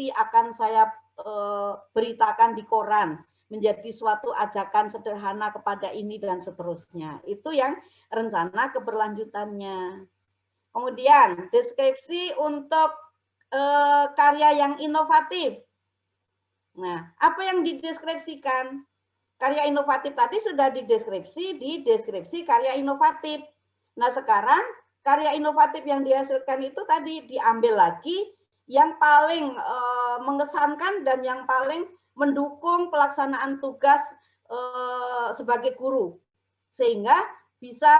nanti akan saya beritakan di koran, menjadi suatu ajakan sederhana kepada ini dan seterusnya. Itu yang rencana keberlanjutannya. Kemudian deskripsi untuk karya yang inovatif. Nah, apa yang dideskripsikan? Karya inovatif tadi sudah dideskripsi di deskripsi karya inovatif. Nah, sekarang karya inovatif yang dihasilkan itu tadi diambil lagi yang paling mengesankan dan yang paling mendukung pelaksanaan tugas sebagai guru, sehingga bisa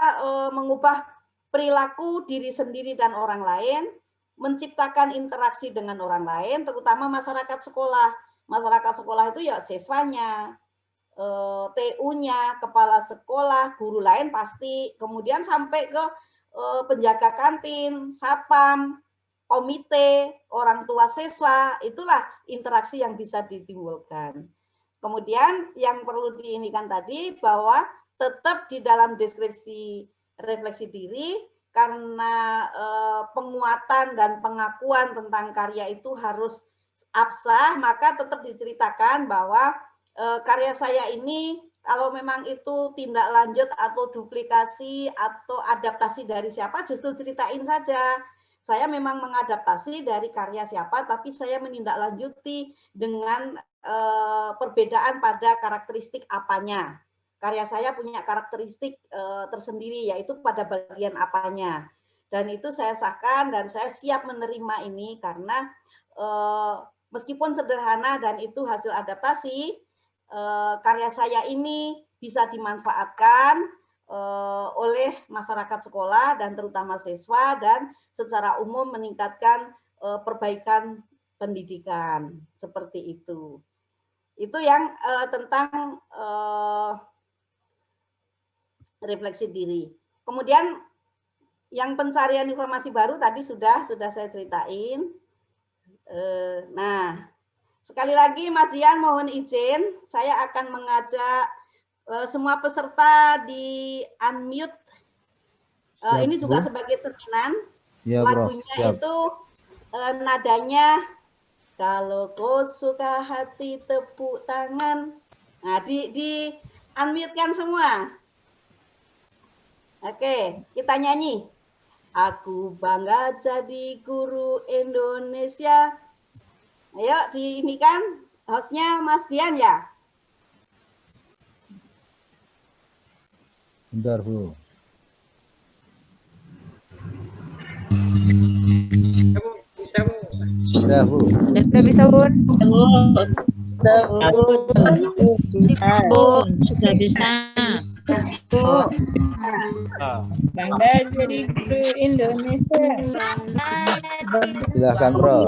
mengubah perilaku diri sendiri dan orang lain, menciptakan interaksi dengan orang lain, terutama masyarakat sekolah. Masyarakat sekolah itu ya siswanya, TU-nya, kepala sekolah, guru lain pasti, kemudian sampai ke penjaga kantin, satpam, komite, orang tua siswa, itulah interaksi yang bisa ditimbulkan. Kemudian yang perlu diinikan tadi bahwa tetap di dalam deskripsi refleksi diri, karena penguatan dan pengakuan tentang karya itu harus absah, maka tetap diceritakan bahwa karya saya ini kalau memang itu tindak lanjut atau duplikasi atau adaptasi dari siapa, justru ceritain saja. Saya memang mengadaptasi dari karya siapa, tapi saya menindaklanjuti dengan perbedaan pada karakteristik apanya. Karya saya punya karakteristik tersendiri, yaitu pada bagian apanya. Dan itu saya sahkan dan saya siap menerima ini karena meskipun sederhana dan itu hasil adaptasi, karya saya ini bisa dimanfaatkan oleh masyarakat sekolah dan terutama siswa dan secara umum meningkatkan perbaikan pendidikan, seperti itu. Itu yang tentang refleksi diri. Kemudian yang pencarian informasi baru tadi sudah saya ceritain. Nah, sekali lagi Mas Dian mohon izin, saya akan mengajak semua peserta di unmute. Ini juga sebagai cerminan. Ya, lagunya itu nadanya kalau kau suka hati tepuk tangan. Nah, di unmute-kan semua. Oke, kita nyanyi. Aku bangga jadi guru Indonesia. Ayo, ini kan hostnya Mas Dian ya? Bentar, Bu. Sudah, Bu. Sudah bisa, Bun. Sudah bisa. Bangga jadi guru Indonesia. Silahkan, Bro.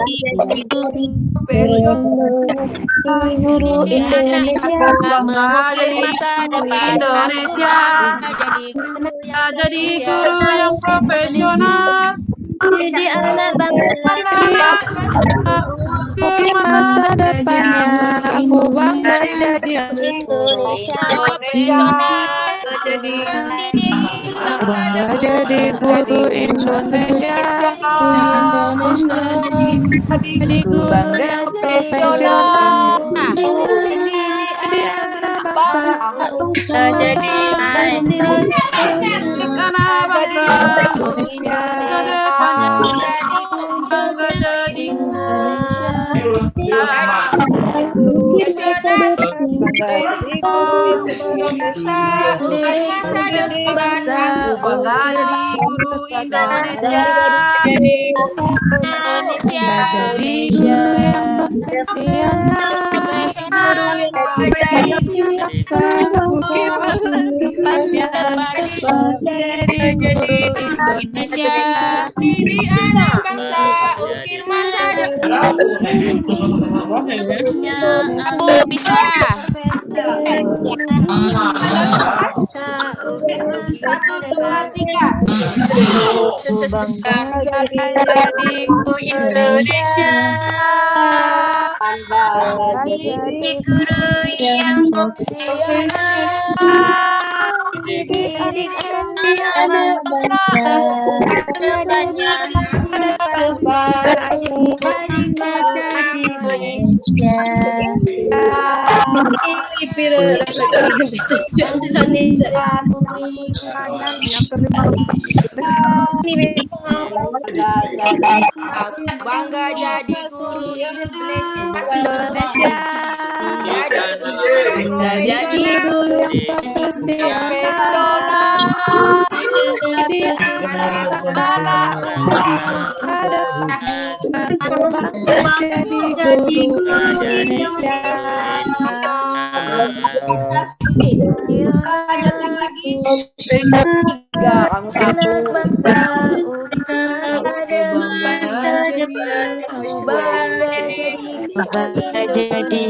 Guru Indonesia. Mengukir masa depan Indonesia. Jadi guru yang profesional. Jadi anak bangsa. Ukir masa depannya. Aku bangga jadi Indonesia. Jadi bangga jadi guru Indonesia. Jadi guru bangga profesional. Jadi anak bangsa. Jadi anak bangsa Indonesia. Bangga jadi guru Indonesia. Aku bisa. Satu, dua, tiga. Jadi Indonesia. Bangga jadi Guru yang profesional. Didik anak bangsa. Kedepannya. Jadi Indonesia. Bangga jadi guru Indonesia. Jadi guru Jadi guru Indonesia. Lanjutkan lagi. Anak bangsa bangga jadi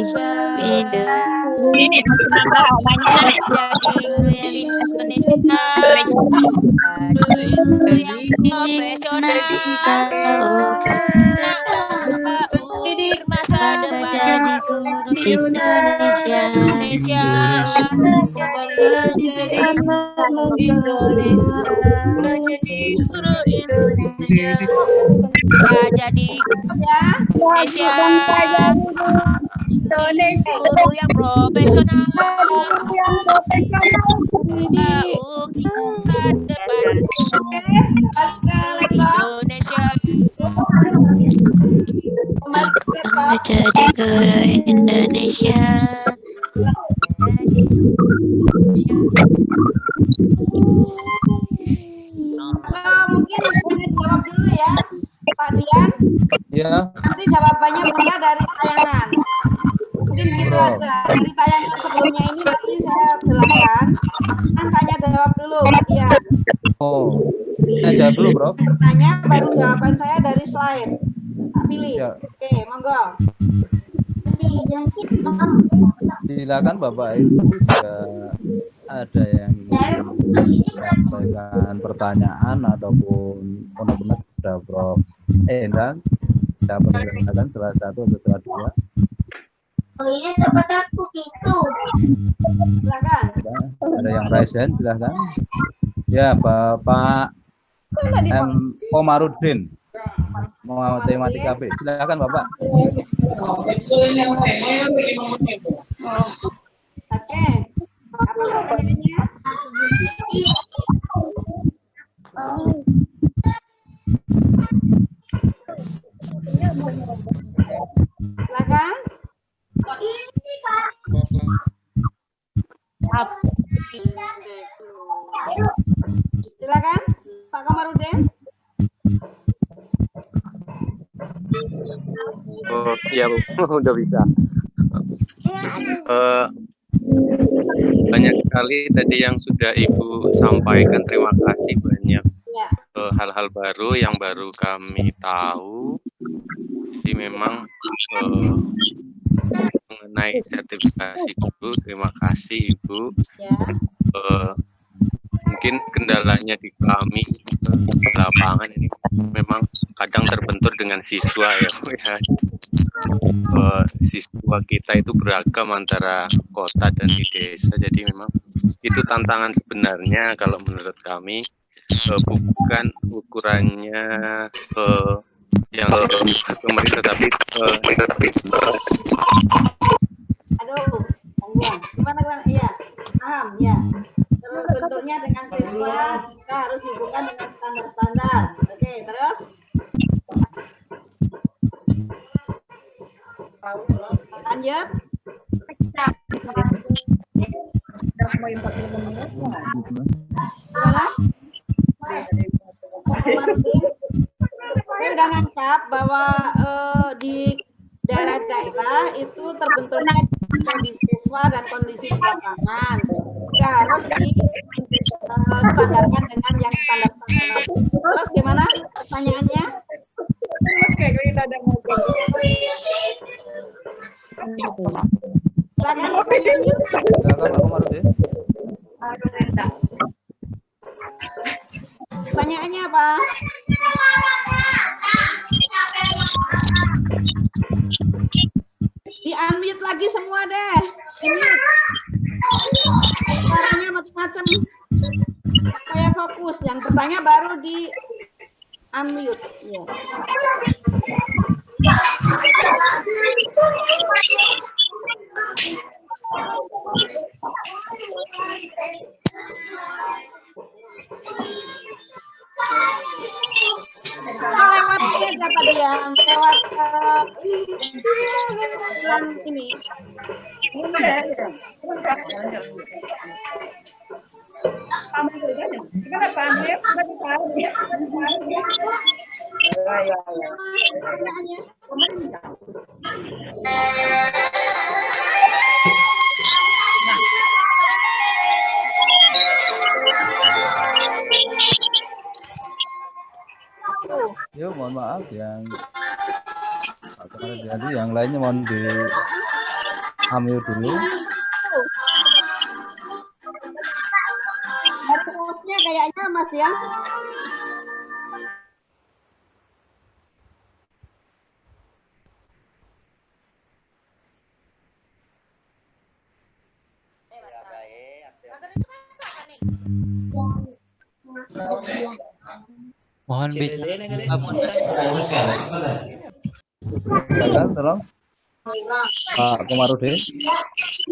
Indonesia guru yang profesional Indonesia jadi guru Indonesia. Mungkin boleh jawab dulu ya, Pak Dian. Ya. Nanti jawabannya Bunda dari tayangan. Mungkin gitu aja. Dari tayangan sebelumnya ini nanti saya jelaskan. Kan tanya jawab dulu, Pak Dian. Oh, saya jawab dulu, Bro. Tanya baru jawaban saya dari slide. Pak pilih. Ya. Oke, monggo. Silakan Bapak Ibu jika ada yang ingin menyampaikan pertanyaan ataupun benar-benar sudah Prof. Endang dapat menggunakan salah satu atau salah dua. Oh ini tempat aku gitu. Silakan. Ada yang raise hand, silakan. Ya, Bapak M. Komarudin, matematika B. Silakan Bapak. Oke. Apa pertanyaannya? Silakan. Silakan, Pak Komarudin. Oh, iya Bu, udah bisa. Banyak sekali tadi yang sudah Ibu sampaikan. Terima kasih banyak. Ya. Hal-hal baru yang baru kami tahu. Jadi memang mengenai sertifikasi guru, terima kasih Ibu. Ya. Mungkin kendalanya di kami di lapangan ini memang kadang terbentur dengan siswa ya Bu ya. Siswa kita itu beragam antara kota dan di desa, jadi memang itu tantangan sebenarnya kalau menurut kami. Bukan ukurannya yang dibuat pemerintah, tapi Aduh, gimana? Iya, paham ya. Bentuknya dengan siswa kita harus dibuka dengan standar-standar. Oke, terus lanjut. Gimana? Saya udah ngangkat bahwa di daerah-daerah itu terbenturnya kondisi siswa dan kondisi di lapangan. Ya harus distandarkan dengan yang standar-standar. Terus gimana pertanyaannya? Oke, kita ada ngobrol. Silakan pertanyaannya. Silakan Pak Komarudin. Pertanyaannya apa? Di-unmute lagi semua deh. Ini suaranya macam-macam. Saya fokus. Yang bertanya baru di unmute. Ya. Dan ini. Yuk, mohon maaf yang jadi yang lainnya mohon di ambil dulu. Dari hostnya kayaknya Mas ya. Mohon bicara. Silakan, tolong. Pak Komarudin.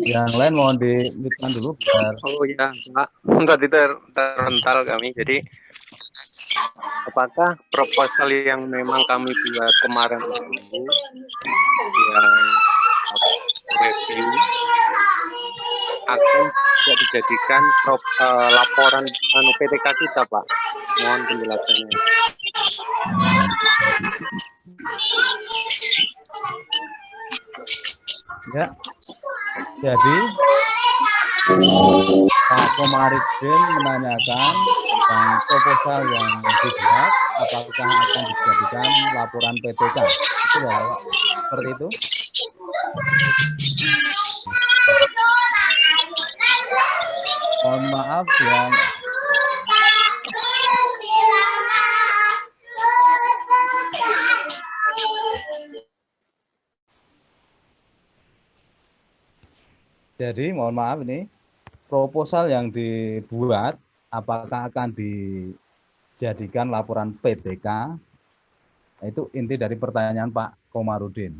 Yang lain mohon di-mute dulu biar. Oh ya, Pak. Tadi terrental kami. Jadi, apakah proposal yang memang kami buat kemarin itu yang review akan tidak dijadikan laporan PTK kita, Pak? Mohon penjelasannya. Ya. Jadi Pak Komarudin menanyakan tentang proposal yang dibuat, apakah akan dijadikan laporan PTK? Itu ya, Pak? Seperti itu? Mohon maaf yang jadi mohon maaf ini proposal yang dibuat apakah akan dijadikan laporan PTK? Itu inti dari pertanyaan Pak Komarudin.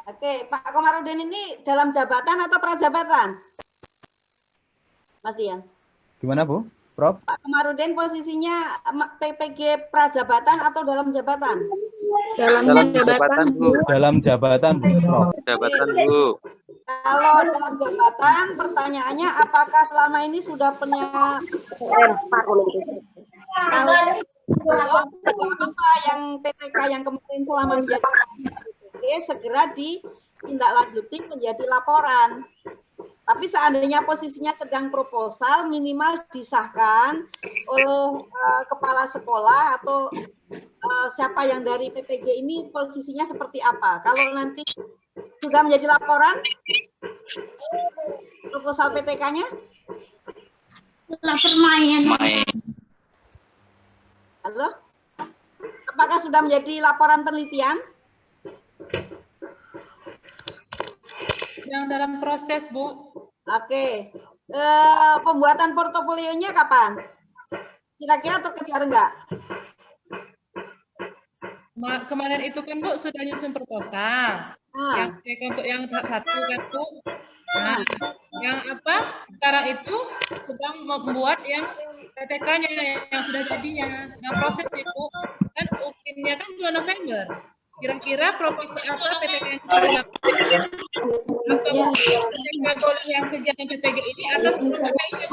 Oke, Pak Komarudin ini dalam jabatan atau prajabatan? Mas Dian. Gimana Bu? Prof? Pak Komarudin posisinya PPG prajabatan atau dalam jabatan? Dalam jabatan, Bu. Dalam jabatan, Bu. Prof. Jabatan, Bu. Kalau dalam jabatan, pertanyaannya apakah selama ini sudah punya apa yang PTK yang kemarin selama menjadi PPG segera ditindaklanjuti menjadi laporan. Tapi seandainya posisinya sedang proposal, minimal disahkan oleh kepala sekolah atau siapa yang dari PPG ini posisinya seperti apa. Kalau nanti sudah menjadi laporan, proposal PTK-nya? Setelah main. Halo? Apakah sudah menjadi laporan penelitian? Yang dalam proses, Bu. Oke. Pembuatan portofolionya kapan? Kira-kira terkejar enggak? Kemarin itu kan, Bu, sudah nyusun proposal. Yang untuk yang tahap 1 kan, Bu. Nah, yang apa? Sekarang itu sedang membuat yang PTK-nya yang sudah jadinya, sedang proses itu. Kan UPIN-nya kan 2 November. Kira-kira provinsi apa PTK yang sudah dilakukan? Apa boleh yang kegiatan PPG ini atas lainnya?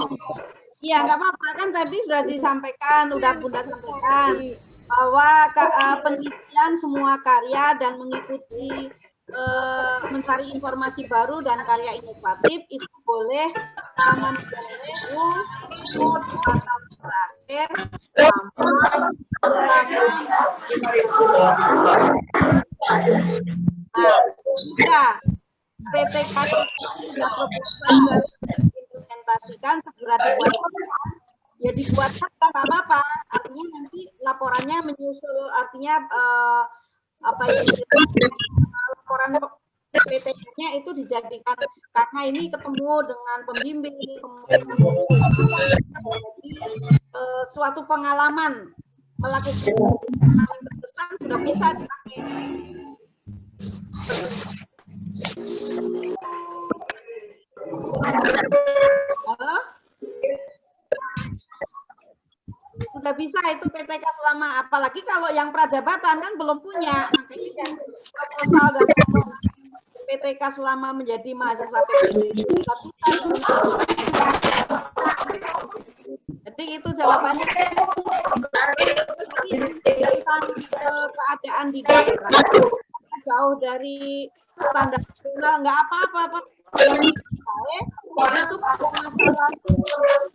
Iya, nggak apa-apa, kan tadi sudah disampaikan, udah Bunda sampaikan bahwa penelitian semua karya dan mengikuti mencari informasi baru dan karya inovatif itu boleh selama 3 minggu tahun terakhir ya PTK sudah proposal dan implementasikan segera dibuat ya dibuat kan apa artinya nanti laporannya menyusul artinya apa yang laporan PTK-nya itu dijadikan karena ini ketemu dengan pembimbing suatu pengalaman melakukan yang berkesan sudah bisa dipakai. Halo? sudah bisa itu PTK selama, apalagi kalau yang prajabatan kan belum punya, makanya yang proposal dan PTK selama menjadi mahasiswa PPD juga bisa. Jadi itu jawabannya. Tentang keadaan di daerah jauh dari standar nasional nggak apa-apa, Pak. Itu masalah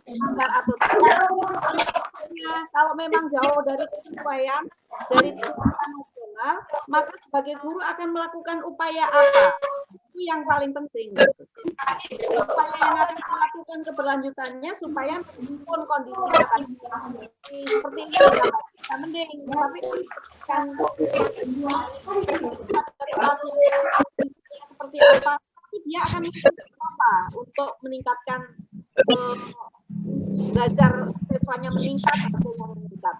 standar atau tidak. Kalau memang jauh dari kesesuaian dari tuntutan nasional, maka sebagai guru akan melakukan upaya apa? Itu yang paling penting. Upaya yang akan dilakukan keberlanjutannya supaya meskipun kondisi akan seperti ini bisa mending, tapi kan seperti apa? Dia akan apa untuk meningkatkan belajar siswanya meningkat atau yang meningkat.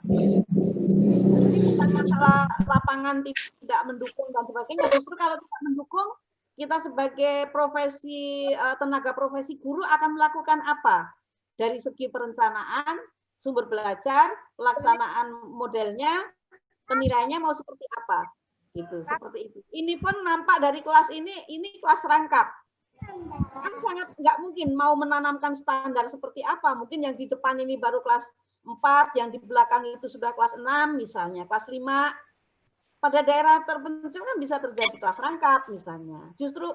Jadi bukan masalah lapangan tidak mendukung dan sebagainya. Justru kalau tidak mendukung, kita sebagai profesi tenaga profesi guru akan melakukan apa? Dari segi perencanaan, sumber belajar, pelaksanaan modelnya, penilaiannya mau seperti apa? Gitu, seperti itu. Ini pun nampak dari kelas ini kelas rangkap. Kan sangat nggak mungkin mau menanamkan standar seperti apa. Mungkin yang di depan ini baru kelas 4, yang di belakang itu sudah kelas 6 misalnya, kelas 5. Pada daerah terpencil kan bisa terjadi kelas rangkap misalnya. Justru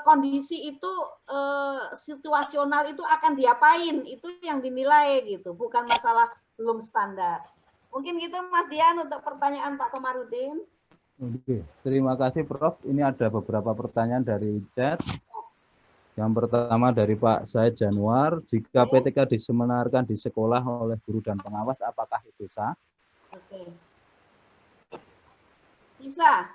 kondisi itu situasional itu akan diapain, itu yang dinilai gitu, bukan masalah belum standar. Mungkin gitu Mas Dian untuk pertanyaan Pak Komarudin. Oke, terima kasih Prof. Ini ada beberapa pertanyaan dari chat. Yang pertama dari Pak Said Januar, jika PTK diseminarkan di sekolah oleh guru dan pengawas, apakah itu sah? Oke. Bisa,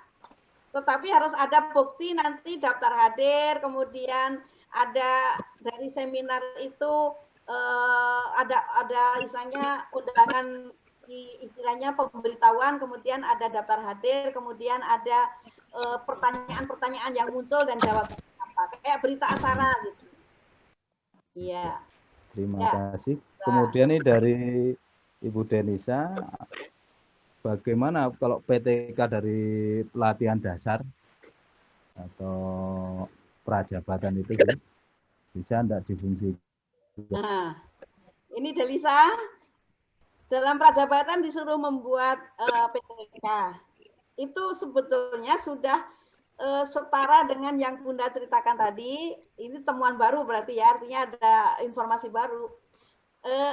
tetapi harus ada bukti nanti daftar hadir, kemudian ada dari seminar itu ada istilahnya undangan, istilahnya pemberitahuan, kemudian ada daftar hadir, kemudian ada pertanyaan-pertanyaan yang muncul dan jawabannya apa, kayak berita acara gitu. Iya. Terima kasih. Kemudian ini dari Ibu Denisa, bagaimana kalau PTK dari pelatihan dasar atau prajabatan itu bisa enggak difungsikan? Nah, ini Delisa. Dalam prajabatan disuruh membuat PTK. Itu sebetulnya sudah setara dengan yang Bunda ceritakan tadi. Ini temuan baru berarti ya, artinya ada informasi baru.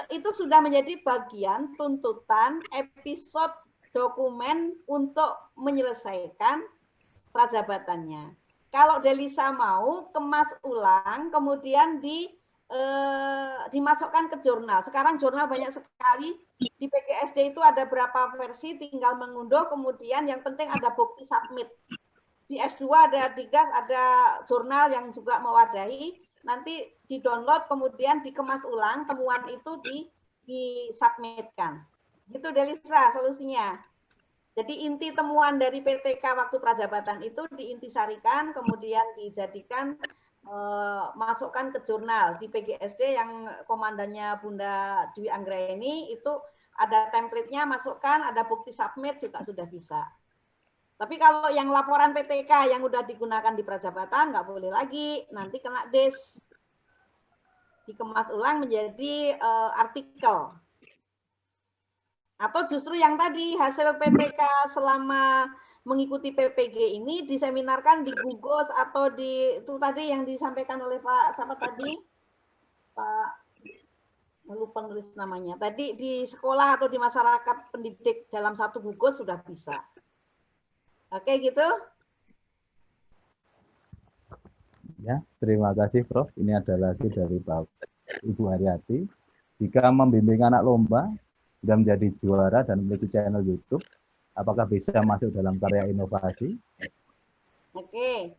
Itu sudah menjadi bagian tuntutan episode dokumen untuk menyelesaikan prajabatannya. Kalau Delisa mau kemas ulang, kemudian dimasukkan ke jurnal. Sekarang jurnal banyak sekali. Di PGSD itu ada berapa versi, tinggal mengunduh, kemudian yang penting ada bukti submit. Di S2 ada Digas, ada jurnal yang juga mewadahi, nanti di-download, kemudian dikemas ulang, temuan itu disubmitkan. Gitu Delisa solusinya. Jadi inti temuan dari PTK waktu prajabatan itu diintisarikan, kemudian dijadikan masukkan ke jurnal. Di PGSD yang komandannya Bunda Dwi Anggraeni itu ada template-nya, masukkan, ada bukti submit juga sudah bisa. Tapi kalau yang laporan PTK yang udah digunakan di prajabatan nggak boleh lagi, nanti kena DES. Dikemas ulang menjadi artikel. Atau justru yang tadi hasil PTK selama mengikuti PPG ini diseminarkan di Gugos atau di itu tadi yang disampaikan oleh Pak siapa tadi, Pak lupa nulis namanya, tadi di sekolah atau di masyarakat pendidik dalam satu Gugos sudah bisa. Oke gitu. Ya, terima kasih Prof. Ini ada lagi dari Pak Ibu Haryati. Jika membimbing anak lomba dan menjadi juara dan memiliki channel YouTube, apakah bisa masuk dalam karya inovasi? Oke,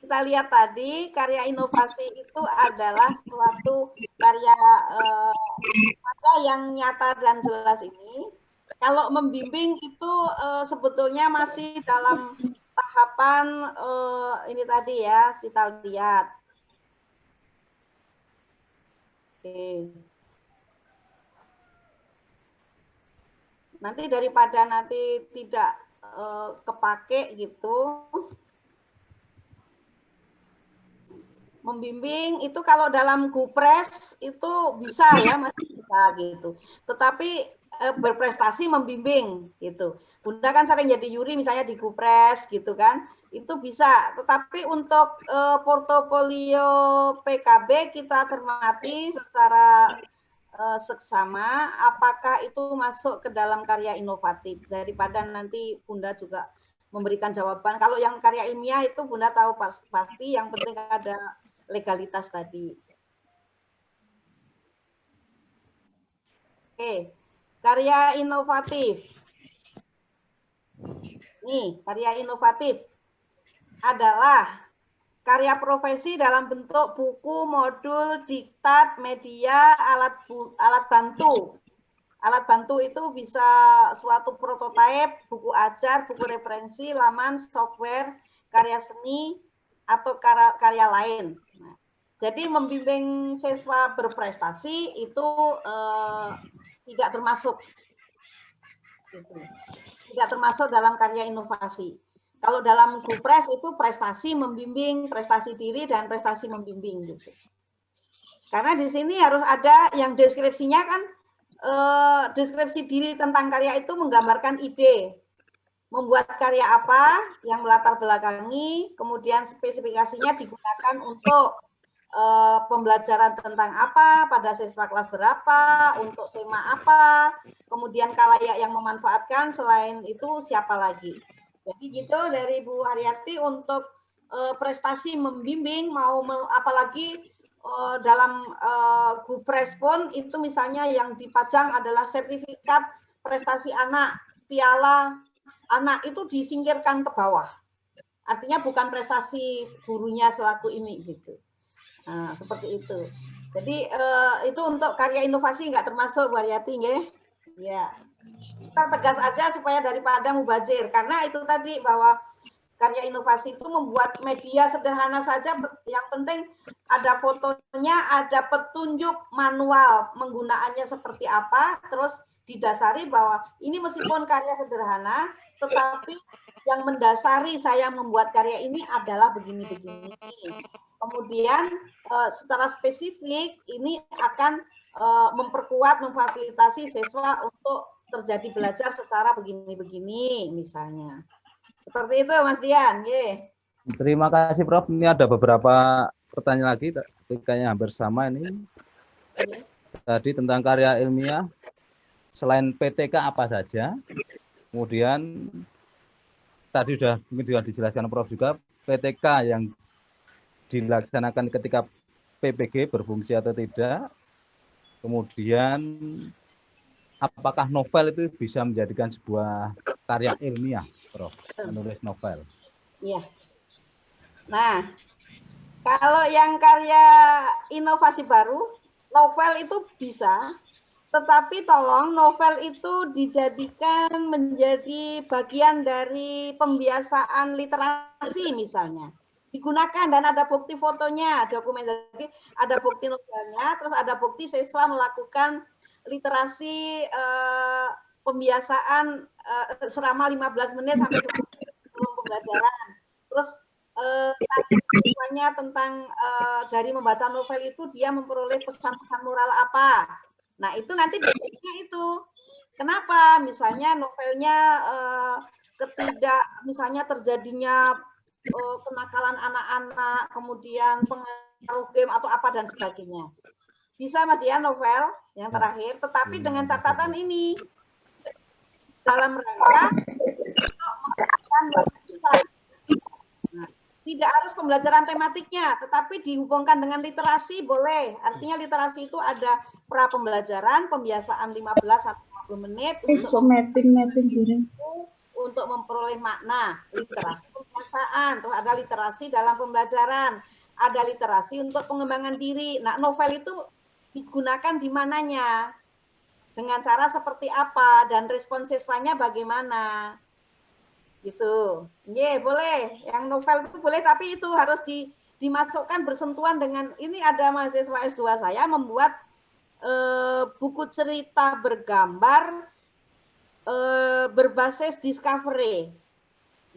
kita lihat tadi karya inovasi itu adalah suatu karya yang nyata dan jelas ini. Kalau membimbing itu sebetulnya masih dalam tahapan ini tadi ya, kita lihat. Oke. Nanti daripada nanti tidak kepake gitu. Membimbing itu kalau dalam Gupres itu bisa ya, masih bisa gitu. Tetapi berprestasi membimbing gitu. Bunda kan sering jadi juri misalnya di Gupres gitu kan. Itu bisa. Tetapi untuk portofolio PKB kita cermati secara seksama apakah itu masuk ke dalam karya inovatif, daripada nanti Bunda juga memberikan jawaban. Kalau yang karya ilmiah itu Bunda tahu pasti, yang penting ada legalitas tadi. Oke, karya inovatif. Nih, karya inovatif adalah karya profesi dalam bentuk buku, modul, diktat, media, alat bantu. Alat bantu itu bisa suatu prototipe, buku ajar, buku referensi, laman, software, karya seni, atau karya lain. Nah, jadi membimbing siswa berprestasi itu tidak termasuk. Tidak termasuk dalam karya inovasi. Kalau dalam Gupres itu prestasi membimbing, prestasi diri dan prestasi membimbing gitu. Karena di sini harus ada yang deskripsinya kan, deskripsi diri tentang karya itu menggambarkan ide. Membuat karya apa yang melatar belakangi, kemudian spesifikasinya digunakan untuk pembelajaran tentang apa, pada siswa kelas berapa, untuk tema apa, kemudian khalayak yang memanfaatkan, selain itu siapa lagi. Jadi gitu dari Bu Haryati untuk prestasi membimbing, apalagi dalam Gupres pun itu misalnya yang dipajang adalah sertifikat prestasi anak, piala anak, itu disingkirkan ke bawah. Artinya bukan prestasi gurunya selaku ini gitu. Nah, seperti itu. Jadi itu untuk karya inovasi nggak termasuk Bu Haryati, nggih? Ya. Kita tegas aja supaya daripada mubazir, karena itu tadi bahwa karya inovasi itu membuat media sederhana saja, yang penting ada fotonya, ada petunjuk manual penggunaannya seperti apa, terus didasari bahwa ini meskipun karya sederhana, tetapi yang mendasari saya membuat karya ini adalah begini-begini. Kemudian secara spesifik ini akan memperkuat, memfasilitasi siswa untuk terjadi belajar secara begini-begini misalnya. Seperti itu Mas Dian. Ye. Terima kasih Prof. Ini ada beberapa pertanyaan lagi, kayaknya hampir sama ini. Tadi tentang karya ilmiah, selain PTK apa saja? Kemudian tadi mungkin juga dijelaskan Prof juga, PTK yang dilaksanakan ketika PPG berfungsi atau tidak. Kemudian apakah novel itu bisa menjadikan sebuah karya ilmiah, Prof? Menulis novel. Iya. Nah, kalau yang karya inovasi baru, novel itu bisa, tetapi tolong novel itu dijadikan menjadi bagian dari pembiasaan literasi misalnya. Digunakan dan ada bukti fotonya, dokumentasi, ada bukti novelnya, terus ada bukti siswa melakukan literasi pembiasaan selama 15 menit sampai 20 menit sebelum pembelajaran. Terus tanya tentang dari membaca novel itu dia memperoleh pesan-pesan moral apa. Nah itu nanti buktinya itu. Kenapa? Misalnya novelnya misalnya terjadinya kenakalan anak-anak, kemudian pengaruh game atau apa dan sebagainya. Bisa Mas Dian novel yang terakhir, tetapi dengan catatan ini dalam rangka untuk memberikan tidak harus pembelajaran tematiknya, tetapi dihubungkan dengan literasi boleh. Artinya literasi itu ada pra pembelajaran, pembiasaan 15-20 menit untuk memperoleh makna, literasi pembiasaan, terus ada literasi dalam pembelajaran, ada literasi untuk pengembangan diri. Nah, novel itu digunakan di mananya, dengan cara seperti apa, dan respon siswanya bagaimana, gitu. Iya, boleh. Yang novel itu boleh, tapi itu harus dimasukkan bersentuhan dengan, ini ada mahasiswa S2 saya membuat buku cerita bergambar berbasis discovery.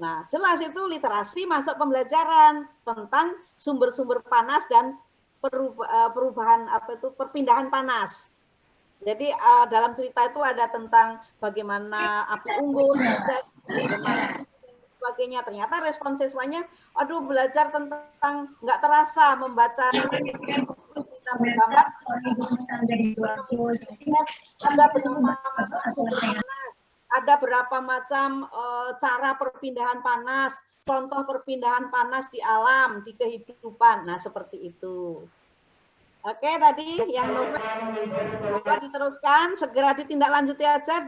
Nah, jelas itu literasi masuk pembelajaran tentang sumber-sumber panas dan perubahan perpindahan panas. Jadi dalam cerita itu ada tentang bagaimana api unggun, bagaimana sebagainya. Ternyata respon siswanya, aduh belajar tentang nggak terasa membaca kita menggambar. Ada berapa macam cara perpindahan panas, contoh perpindahan panas di alam, di kehidupan. Nah, seperti itu. Oke, tadi yang novel diteruskan, segera ditindaklanjuti aja,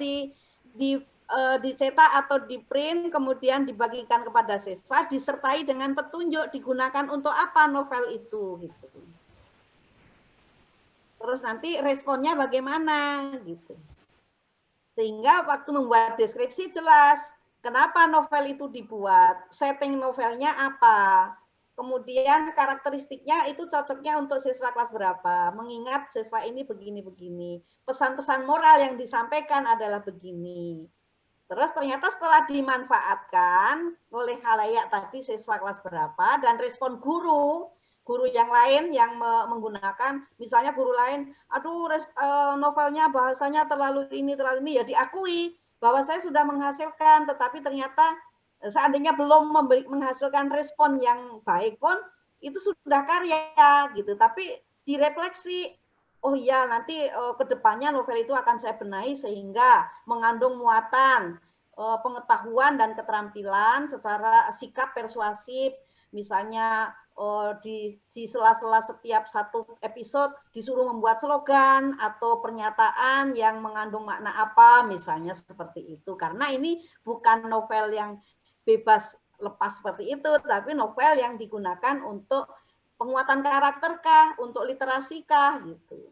dicetak atau di print, kemudian dibagikan kepada siswa, disertai dengan petunjuk digunakan untuk apa novel itu. Gitu. Terus nanti responnya bagaimana, gitu. Sehingga waktu membuat deskripsi jelas kenapa novel itu dibuat, setting novelnya apa, kemudian karakteristiknya itu cocoknya untuk siswa kelas berapa, mengingat siswa ini begini-begini, pesan-pesan moral yang disampaikan adalah begini. Terus ternyata setelah dimanfaatkan oleh khalayak tadi siswa kelas berapa dan respon guru yang lain yang menggunakan, misalnya guru lain, aduh novelnya bahasanya terlalu ini, ya diakui bahwa saya sudah menghasilkan, tetapi ternyata seandainya belum menghasilkan respon yang baik pun, itu sudah karya, gitu. Tapi direfleksi, oh iya nanti ke depannya novel itu akan saya benahi sehingga mengandung muatan pengetahuan dan keterampilan secara sikap persuasif, misalnya di sela-sela setiap satu episode disuruh membuat slogan atau pernyataan yang mengandung makna apa, misalnya seperti itu. Karena ini bukan novel yang bebas lepas seperti itu, tapi novel yang digunakan untuk penguatan karakter kah, untuk literasi kah, gitu.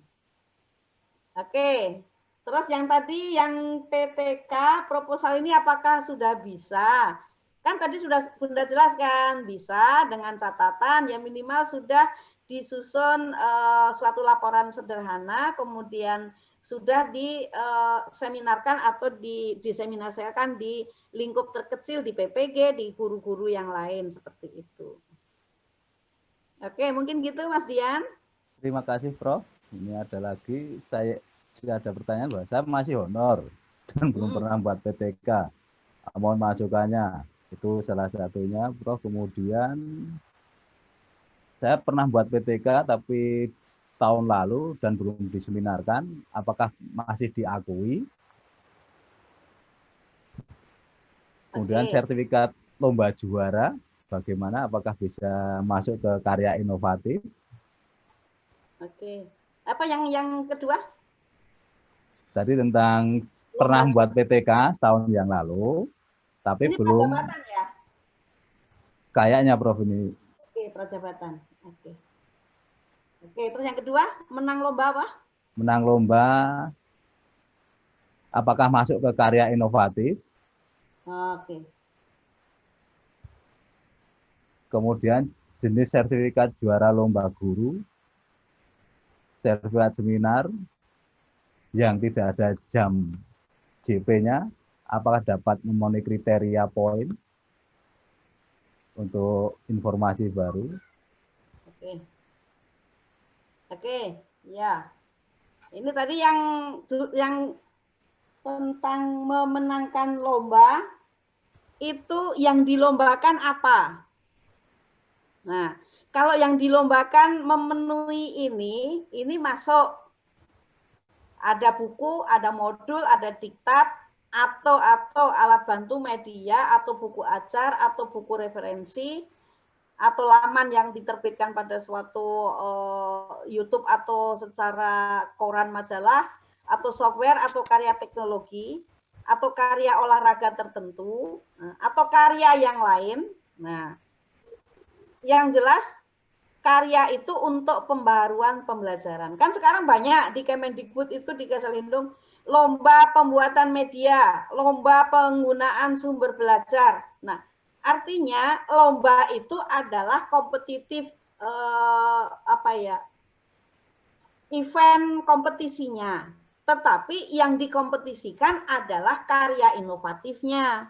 Oke, terus yang tadi yang PTK proposal ini apakah sudah bisa? Kan tadi sudah Bunda jelaskan, bisa dengan catatan ya minimal sudah disusun suatu laporan sederhana, kemudian sudah diseminarkan atau diseminasikan di lingkup terkecil di PPG, di guru-guru yang lain seperti itu. Oke, mungkin gitu Mas Dian. Terima kasih Prof. Ini ada lagi, saya ada pertanyaan bahwa saya masih honor dan belum pernah buat PTK. Mohon masukannya. Itu salah satunya, Prof. Kemudian saya pernah buat PTK tapi tahun lalu dan belum diseminarkan. Apakah masih diakui? Kemudian sertifikat lomba juara, bagaimana? Apakah bisa masuk ke karya inovatif? Oke. Apa yang kedua? Tadi tentang pernah buat PTK setahun yang lalu. Tapi ini belum ya? Kayaknya Prof ini. Oke, prajabatan. Oke. Oke, terus yang kedua, menang lomba apa? Menang lomba apakah masuk ke karya inovatif? Oke. Kemudian jenis sertifikat juara lomba guru, sertifikat seminar yang tidak ada jam JP-nya, apakah dapat memenuhi kriteria poin untuk informasi baru? Oke. Oke, ya. Ini tadi yang tentang memenangkan lomba, itu yang dilombakan apa? Nah, kalau yang dilombakan memenuhi ini masuk. Ada buku, ada modul, ada diktat, atau alat bantu media, atau buku ajar, atau buku referensi, atau laman yang diterbitkan pada suatu YouTube atau secara koran majalah, atau software, atau karya teknologi, atau karya olahraga tertentu, atau karya yang lain. Nah, yang jelas karya itu untuk pembaruan pembelajaran. Kan sekarang banyak di Kemendikbud itu di Keselindung lomba pembuatan media, lomba penggunaan sumber belajar. Nah, artinya lomba itu adalah kompetitif event kompetisinya. tetapi yang dikompetisikan adalah karya inovatifnya.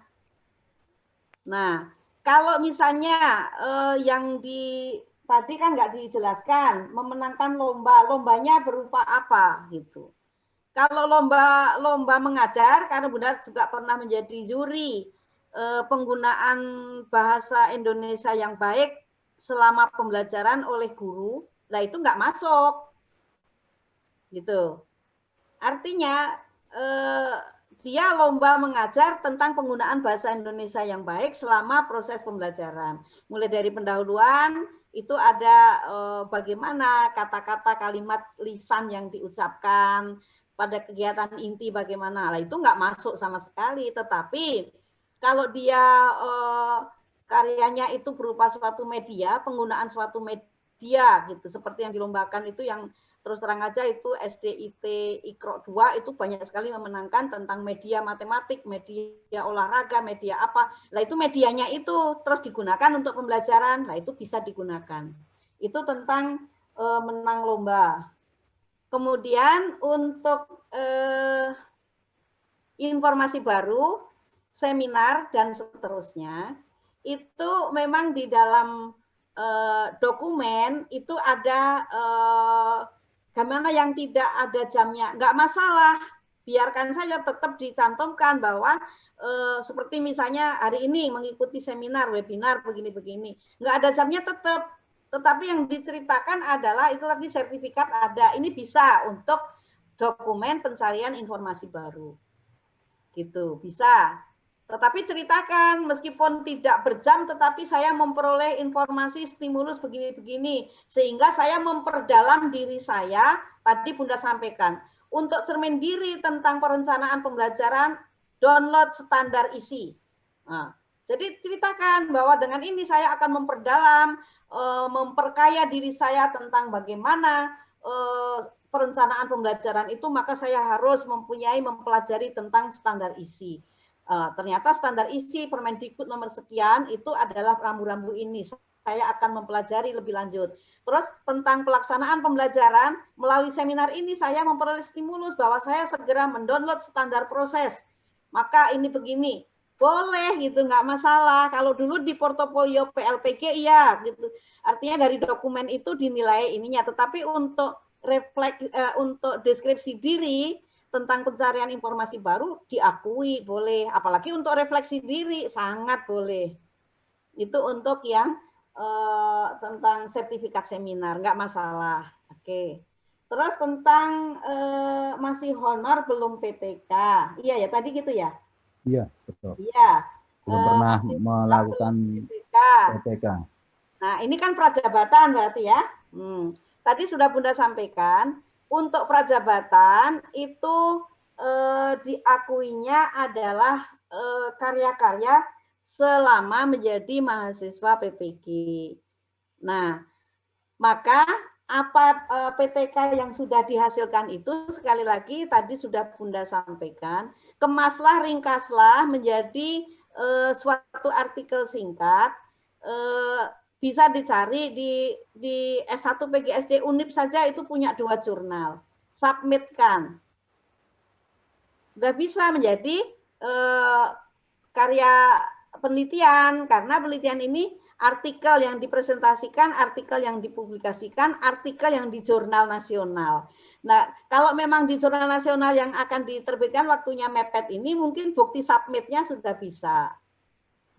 Nah, kalau misalnya yang tadi kan nggak dijelaskan, memenangkan lomba, lombanya berupa apa gitu. Kalau lomba mengajar, karena Bunda juga pernah menjadi juri penggunaan bahasa Indonesia yang baik selama pembelajaran oleh guru, lah itu nggak masuk, gitu. Artinya dia lomba mengajar tentang penggunaan bahasa Indonesia yang baik selama proses pembelajaran. Mulai dari pendahuluan, itu ada bagaimana kata-kata kalimat lisan yang diucapkan, pada kegiatan inti bagaimana. Lah itu nggak masuk sama sekali. Tetapi kalau dia karyanya itu berupa suatu media, penggunaan suatu media gitu, seperti yang dilombakan itu yang terus terang aja itu SDIT Ikro 2 itu banyak sekali memenangkan tentang media matematik, media olahraga, media apa. Lah itu medianya itu terus digunakan untuk pembelajaran, lah itu bisa digunakan. Itu tentang menang lomba. Kemudian untuk informasi baru, seminar dan seterusnya, itu memang di dalam dokumen itu ada bagaimana yang tidak ada jamnya, nggak masalah, biarkan saja tetap dicantumkan bahwa seperti misalnya hari ini mengikuti seminar, webinar, begini-begini, nggak ada jamnya tetap, tetapi yang diceritakan adalah itu tadi sertifikat ada, ini bisa untuk dokumen pencarian informasi baru, gitu, bisa. Tetapi ceritakan, meskipun tidak berjam, tetapi saya memperoleh informasi stimulus begini-begini. Sehingga saya memperdalam diri saya, tadi Bunda sampaikan. Untuk cermin diri tentang perencanaan pembelajaran, download standar isi. Nah, jadi ceritakan bahwa dengan ini saya akan memperdalam, memperkaya diri saya tentang bagaimana perencanaan pembelajaran itu, maka saya harus mempelajari tentang standar isi. Ternyata standar isi Permendikbud nomor sekian itu adalah rambu-rambu ini. Saya akan mempelajari lebih lanjut. Terus tentang pelaksanaan pembelajaran, melalui seminar ini saya memperoleh stimulus bahwa saya segera mendownload standar proses. Maka ini begini, boleh gitu, nggak masalah. Kalau dulu di portofolio PLPG iya gitu. Artinya dari dokumen itu dinilai ininya. Tetapi untuk untuk deskripsi diri, tentang pencarian informasi baru diakui boleh, apalagi untuk refleksi diri sangat boleh. Itu untuk yang tentang sertifikat seminar, nggak masalah. Oke. Terus tentang masih honor belum PTK, iya ya tadi gitu ya? Iya betul. Iya. Belum pernah melakukan PTK. Nah ini kan prajabatan berarti ya. Tadi sudah Bunda sampaikan. Untuk prajabatan itu diakuinya adalah karya-karya selama menjadi mahasiswa PPG. Nah, maka apa PTK yang sudah dihasilkan itu sekali lagi tadi sudah Bunda sampaikan, kemaslah, ringkaslah menjadi suatu artikel singkat. Bisa dicari di S1 PGSD Unip saja itu punya 2 jurnal. Submitkan. Sudah bisa menjadi karya penelitian, karena penelitian ini artikel yang dipresentasikan, artikel yang dipublikasikan, artikel yang di jurnal nasional. Nah, kalau memang di jurnal nasional yang akan diterbitkan waktunya mepet ini, mungkin bukti submitnya sudah bisa.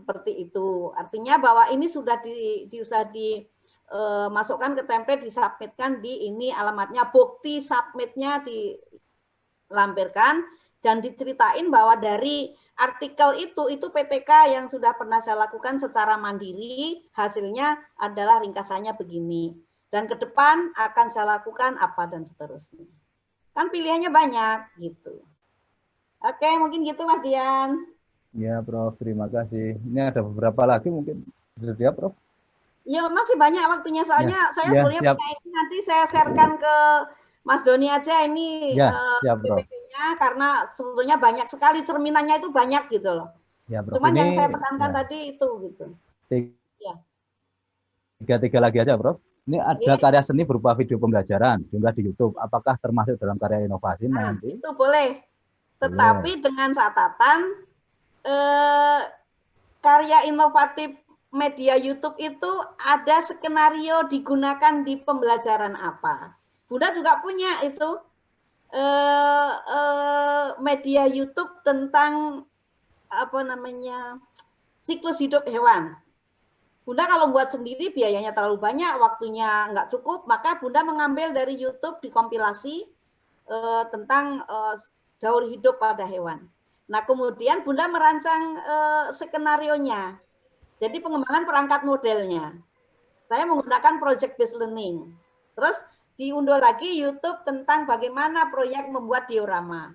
Seperti itu. Artinya bahwa ini sudah dimasukkan ke template, disubmitkan di ini alamatnya, bukti submitnya dilampirkan dan diceritain bahwa dari artikel itu PTK yang sudah pernah saya lakukan secara mandiri, hasilnya adalah ringkasannya begini. Dan ke depan akan saya lakukan apa dan seterusnya. Kan pilihannya banyak gitu. Oke, mungkin gitu Mas Dian. Ya, Prof. Terima kasih. Ini ada beberapa lagi mungkin bersedia, Prof? Ya, masih banyak waktunya. Soalnya saya sebenarnya ini nanti saya sharekan ke Mas Doni aja ini PPT-nya, karena sebetulnya banyak sekali, cerminannya itu banyak gitu loh. Ya, Prof. Cuman yang saya tekankan tadi itu gitu. Tiga lagi aja, Prof. Ini ada karya seni berupa video pembelajaran juga di YouTube. Apakah termasuk dalam karya inovasi nanti? Itu boleh. Tetapi dengan catatan karya inovatif media YouTube itu ada skenario digunakan di pembelajaran apa. Bunda juga punya itu media YouTube tentang apa namanya siklus hidup hewan. Bunda kalau buat sendiri biayanya terlalu banyak, waktunya nggak cukup, maka Bunda mengambil dari YouTube dikompilasi tentang daur hidup pada hewan. Nah kemudian Bunda merancang skenarionya, jadi pengembangan perangkat modelnya. Saya menggunakan project based learning. Terus diunduh lagi YouTube tentang bagaimana proyek membuat diorama.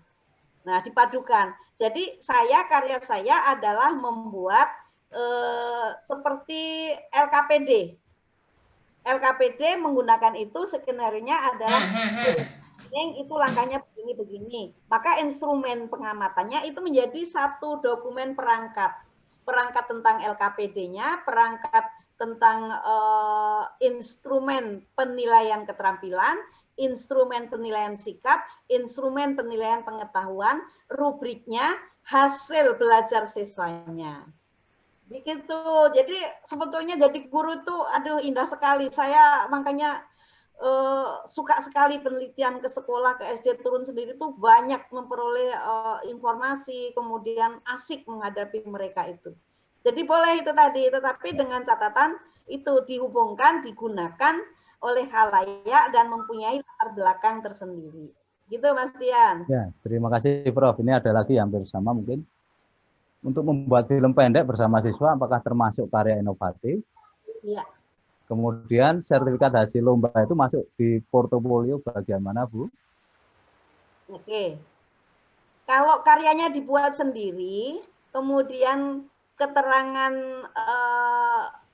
Nah dipadukan. Jadi karya saya adalah membuat seperti LKPD. LKPD menggunakan itu skenario-nya adalah itu langkahnya begini-begini. Maka instrumen pengamatannya itu menjadi satu dokumen perangkat. Perangkat tentang LKPD-nya, perangkat tentang instrumen penilaian keterampilan, instrumen penilaian sikap, instrumen penilaian pengetahuan, rubriknya, hasil belajar siswanya. Begitu. Jadi sebetulnya jadi guru itu aduh indah sekali. Saya makanya suka sekali penelitian ke sekolah, ke SD turun sendiri tuh banyak memperoleh informasi, kemudian asik menghadapi mereka itu. Jadi boleh itu tadi, tetapi dengan catatan itu dihubungkan, digunakan oleh khalayak dan mempunyai latar belakang tersendiri. Gitu Mas Dian. Ya, terima kasih Prof. Ini ada lagi yang hampir sama mungkin. Untuk membuat film pendek bersama siswa, apakah termasuk karya inovatif? Iya. Kemudian sertifikat hasil lomba itu masuk di portofolio bagian mana, Bu? Oke. Kalau karyanya dibuat sendiri, kemudian keterangan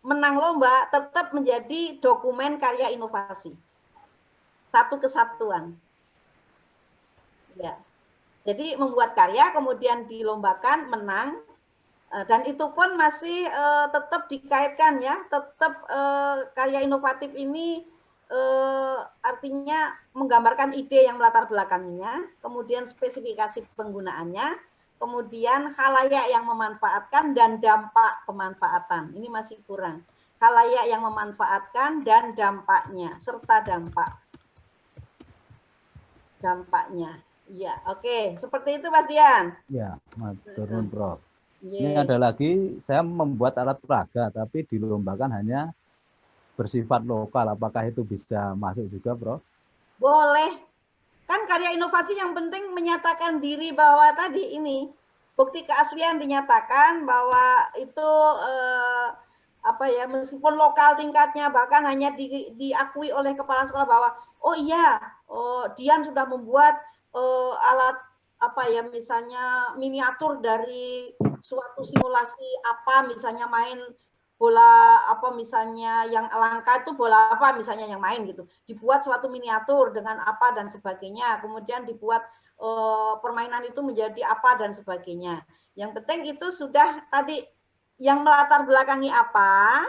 menang lomba tetap menjadi dokumen karya inovasi. Satu kesatuan. Ya. Jadi membuat karya, kemudian dilombakan, menang, dan itu pun masih tetap dikaitkan ya, tetap karya inovatif ini artinya menggambarkan ide yang melatar belakangnya, kemudian spesifikasi penggunaannya, kemudian khalayak yang memanfaatkan dan dampak pemanfaatan. Ini masih kurang. Khalayak yang memanfaatkan dan dampaknya, serta dampaknya. Iya, oke. Seperti itu Mas Dian. Ya, matur Prof. Yeah. Ini ada lagi, saya membuat alat peraga, tapi dilombakan hanya bersifat lokal. Apakah itu bisa masuk juga, Prof? Boleh. Kan karya inovasi yang penting menyatakan diri bahwa tadi ini, bukti keaslian dinyatakan bahwa itu meskipun lokal tingkatnya, bahkan hanya diakui oleh kepala sekolah bahwa, oh iya, Dian sudah membuat alat misalnya miniatur dari suatu simulasi misalnya main bola misalnya yang langka itu bola misalnya yang main gitu, dibuat suatu miniatur dengan apa dan sebagainya, kemudian dibuat permainan itu menjadi apa dan sebagainya. Yang penting itu sudah tadi yang melatar belakangi apa,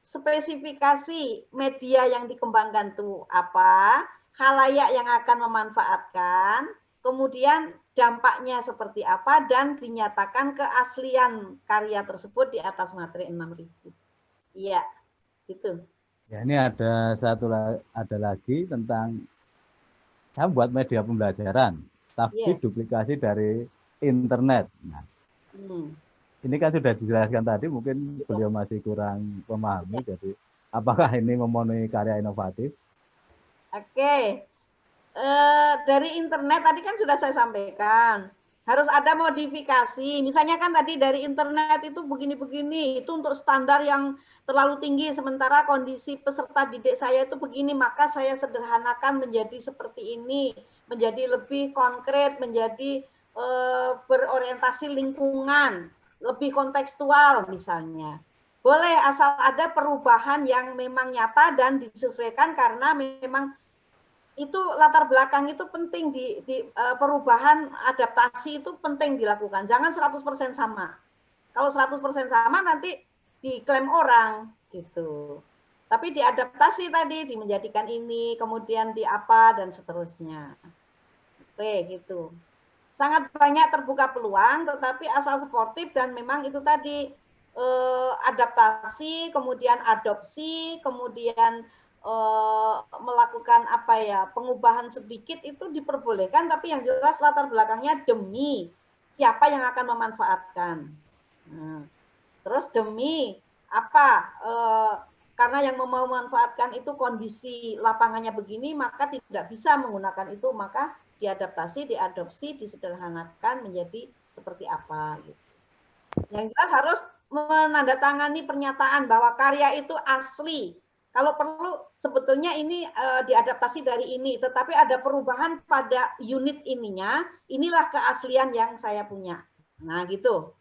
spesifikasi media yang dikembangkan itu apa, khalayak yang akan memanfaatkan, kemudian dampaknya seperti apa, dan dinyatakan keaslian karya tersebut di atas materi 6.000. Iya, gitu. Ya, ini ada lagi tentang saya buat media pembelajaran, tapi duplikasi dari internet. Nah, ini kan sudah dijelaskan tadi, mungkin beliau masih kurang memahami. Jadi, apakah ini memenuhi karya inovatif? Oke. Dari internet tadi kan sudah saya sampaikan, harus ada modifikasi. Misalnya kan tadi dari internet itu begini-begini, itu untuk standar yang terlalu tinggi, sementara kondisi peserta didik saya itu begini, maka saya sederhanakan menjadi seperti ini, menjadi lebih konkret, menjadi berorientasi lingkungan, lebih kontekstual misalnya. Boleh, asal ada perubahan yang memang nyata dan disesuaikan, karena memang itu latar belakang itu penting, di perubahan adaptasi itu penting dilakukan. Jangan 100% sama. Kalau 100% sama nanti diklaim orang gitu. Tapi diadaptasi tadi, menjadikan ini, kemudian di apa, dan seterusnya. Oke, gitu. Sangat banyak terbuka peluang, tetapi asal sportif dan memang itu tadi, adaptasi, kemudian adopsi, kemudian melakukan apa ya, pengubahan sedikit itu diperbolehkan, tapi yang jelas latar belakangnya demi siapa yang akan memanfaatkan. Nah, terus demi apa? Karena yang mau memanfaatkan itu kondisi lapangannya begini, maka tidak bisa menggunakan itu, maka diadaptasi, diadopsi, disederhanakan menjadi seperti apa. Yang jelas harus menandatangani pernyataan bahwa karya itu asli. Kalau perlu sebetulnya ini diadaptasi dari ini, tetapi ada perubahan pada unit ininya, inilah keaslian yang saya punya. Nah gitu.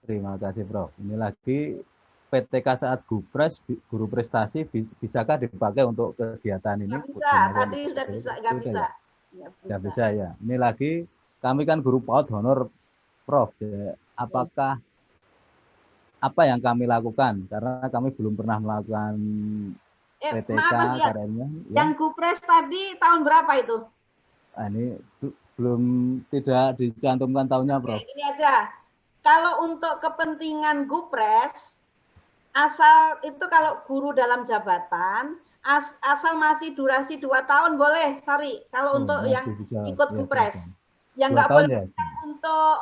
Terima kasih Prof. Ini lagi PTK saat Gupres, guru prestasi, bisakah dipakai untuk kegiatan ini? Nggak bisa, tadi sudah bisa, nggak bisa. Nggak bisa ya. Ini lagi, kami kan guru PAUD honor Prof. Ya. Apakah apa yang kami lakukan? Karena kami belum pernah melakukan PTK karyanya. Yang Gupres tadi tahun berapa itu? Nah, ini belum tidak dicantumkan tahunnya, Prof. Ini aja. Kalau untuk kepentingan Gupres, asal itu kalau guru dalam jabatan, asal masih durasi 2 tahun boleh, Sari. Kalau untuk yang ikut Gupres. Yang nggak boleh ya? Untuk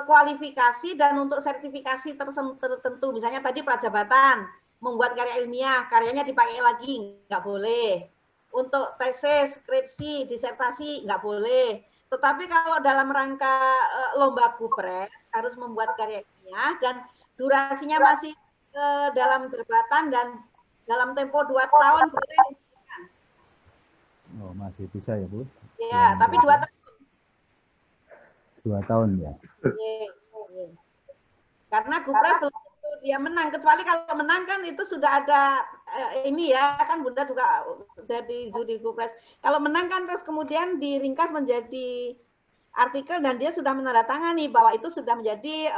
kualifikasi dan untuk sertifikasi tertentu. Misalnya tadi prajabatan, membuat karya ilmiah, karyanya dipakai lagi, nggak boleh. Untuk tesis, skripsi, disertasi, nggak boleh. Tetapi kalau dalam rangka lomba Gupres, harus membuat karya ilmiah dan durasinya masih dalam jabatan dan dalam tempo 2 tahun boleh. Oh, masih bisa ya, Bu? Ya, tapi 2 tahun. 2 tahun ya. Karena Gupres belum tentu dia menang, kecuali kalau menang kan itu sudah ada ini ya, kan Bunda juga jadi juri Gupres. Kalau menang kan terus kemudian diringkas menjadi artikel dan dia sudah menandatangani bahwa itu sudah menjadi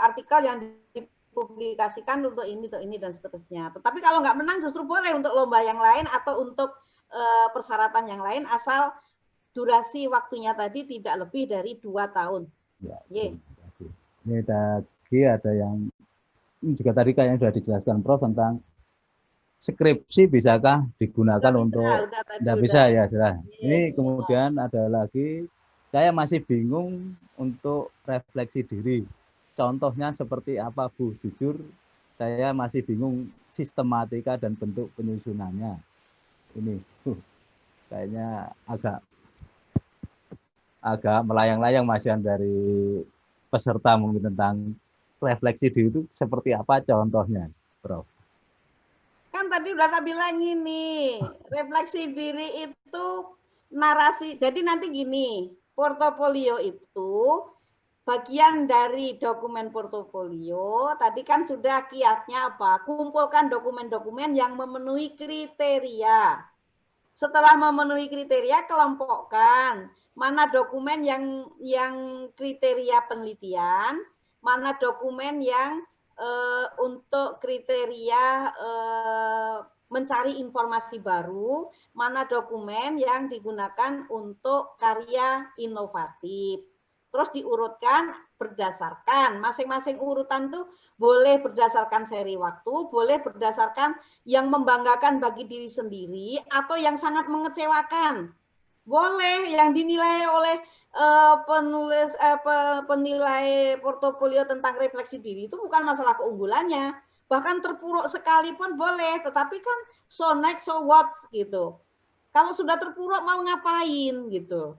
artikel yang dipublikasikan untuk ini dan seterusnya. Tetapi kalau nggak menang justru boleh untuk lomba yang lain atau untuk persyaratan yang lain asal durasi waktunya tadi tidak lebih dari 2 tahun. Ya, terima kasih. Ini tadi ada yang juga tadi kayaknya sudah dijelaskan Prof tentang skripsi bisakah digunakan untuk tidak bisa ya sudah. Ini kemudian ada lagi saya masih bingung untuk refleksi diri. Contohnya seperti apa Bu? Jujur saya masih bingung sistematika dan bentuk penyusunannya. Ini kayaknya agak melayang-layang Mas Yan dari peserta mungkin tentang refleksi diri itu seperti apa contohnya, Prof? Kan tadi udah tak bilang ini, refleksi diri itu narasi. Jadi nanti gini, portofolio itu bagian dari dokumen portofolio. Tadi kan sudah kiatnya apa? Kumpulkan dokumen-dokumen yang memenuhi kriteria. Setelah memenuhi kriteria, kelompokkan. Mana dokumen yang kriteria penelitian, mana dokumen yang untuk kriteria mencari informasi baru, mana dokumen yang digunakan untuk karya inovatif. Terus diurutkan berdasarkan, masing-masing urutan tuh boleh berdasarkan seri waktu, boleh berdasarkan yang membanggakan bagi diri sendiri, atau yang sangat mengecewakan. Boleh yang dinilai oleh penilai portofolio tentang refleksi diri itu bukan masalah keunggulannya, bahkan terpuruk sekalipun boleh, tetapi kan so next so what gitu. Kalau sudah terpuruk mau ngapain gitu,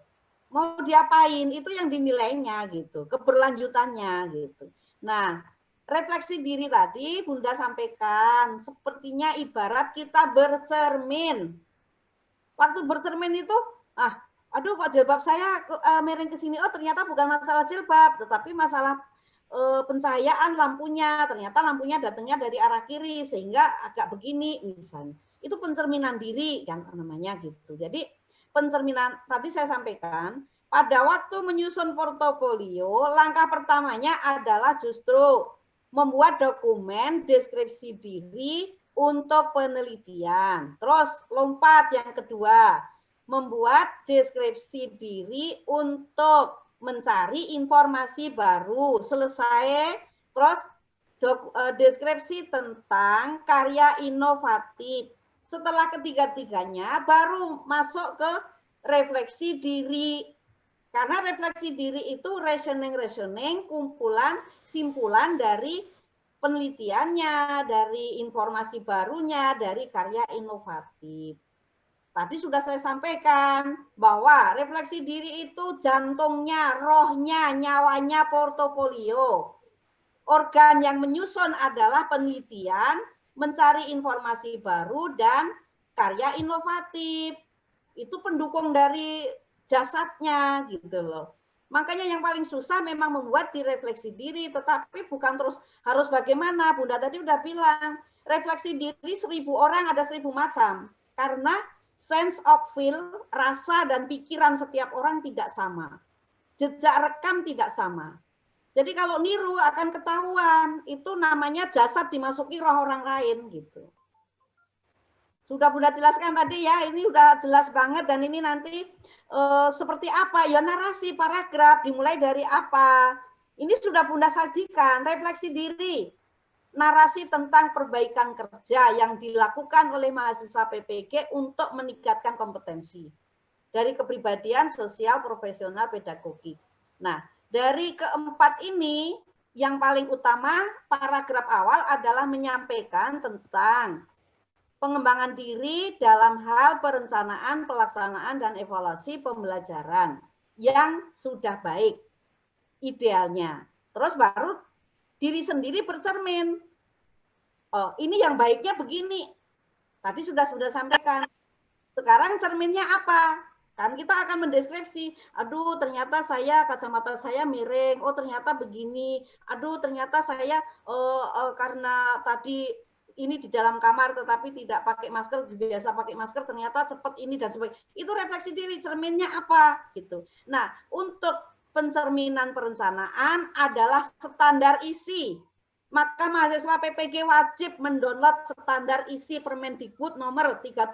mau diapain, itu yang dinilainya gitu, keberlanjutannya gitu. Nah, refleksi diri tadi Bunda sampaikan sepertinya ibarat kita bercermin. Waktu bercermin itu aduh kok jilbab saya miring ke sini, oh ternyata bukan masalah jilbab, tetapi masalah pencahayaan lampunya, ternyata lampunya datangnya dari arah kiri sehingga agak begini misalnya. Itu pencerminan diri kan namanya gitu. Jadi pencerminan tadi saya sampaikan, pada waktu menyusun portofolio, langkah pertamanya adalah justru membuat dokumen deskripsi diri untuk penelitian. Terus lompat yang kedua, membuat deskripsi diri untuk mencari informasi baru. Selesai, terus deskripsi tentang karya inovatif. Setelah ketiga-tiganya baru masuk ke refleksi diri. Karena refleksi diri itu reasoning, kumpulan, simpulan dari penelitiannya, dari informasi barunya, dari karya inovatif. Tadi sudah saya sampaikan bahwa refleksi diri itu jantungnya, rohnya, nyawanya portofolio. Organ yang menyusun adalah penelitian, mencari informasi baru, dan karya inovatif. Itu pendukung dari jasadnya gitu loh. Makanya yang paling susah memang membuat direfleksi diri, tetapi bukan terus harus bagaimana. Bunda tadi udah bilang, refleksi diri 1000 orang ada 1000 macam. Karena sense of feel, rasa dan pikiran setiap orang tidak sama. Jejak rekam tidak sama. Jadi kalau niru akan ketahuan, itu namanya jasad dimasuki roh orang lain gitu. Sudah Bunda jelaskan tadi ya, ini udah jelas banget, dan ini nanti seperti apa? Ya narasi, paragraf, dimulai dari apa? Ini sudah Bunda sajikan, refleksi diri. Narasi tentang perbaikan kerja yang dilakukan oleh mahasiswa PPG untuk meningkatkan kompetensi. Dari kepribadian, sosial, profesional, pedagogik. Nah, dari keempat ini, yang paling utama, paragraf awal adalah menyampaikan tentang pengembangan diri dalam hal perencanaan, pelaksanaan, dan evaluasi pembelajaran yang sudah baik, idealnya. Terus baru diri sendiri bercermin. Oh, ini yang baiknya begini. Tadi sudah sampaikan. Sekarang cerminnya apa? Kan kita akan mendeskripsi, aduh ternyata kacamata saya miring, oh ternyata begini, aduh ternyata saya karena tadi ini di dalam kamar tetapi tidak pakai masker, biasa pakai masker ternyata cepat ini dan sebagainya. Itu refleksi diri, cerminnya apa gitu. Nah, untuk pencerminan perencanaan adalah standar isi. Maka mahasiswa PPG wajib mendownload standar isi Permendikbud nomor 37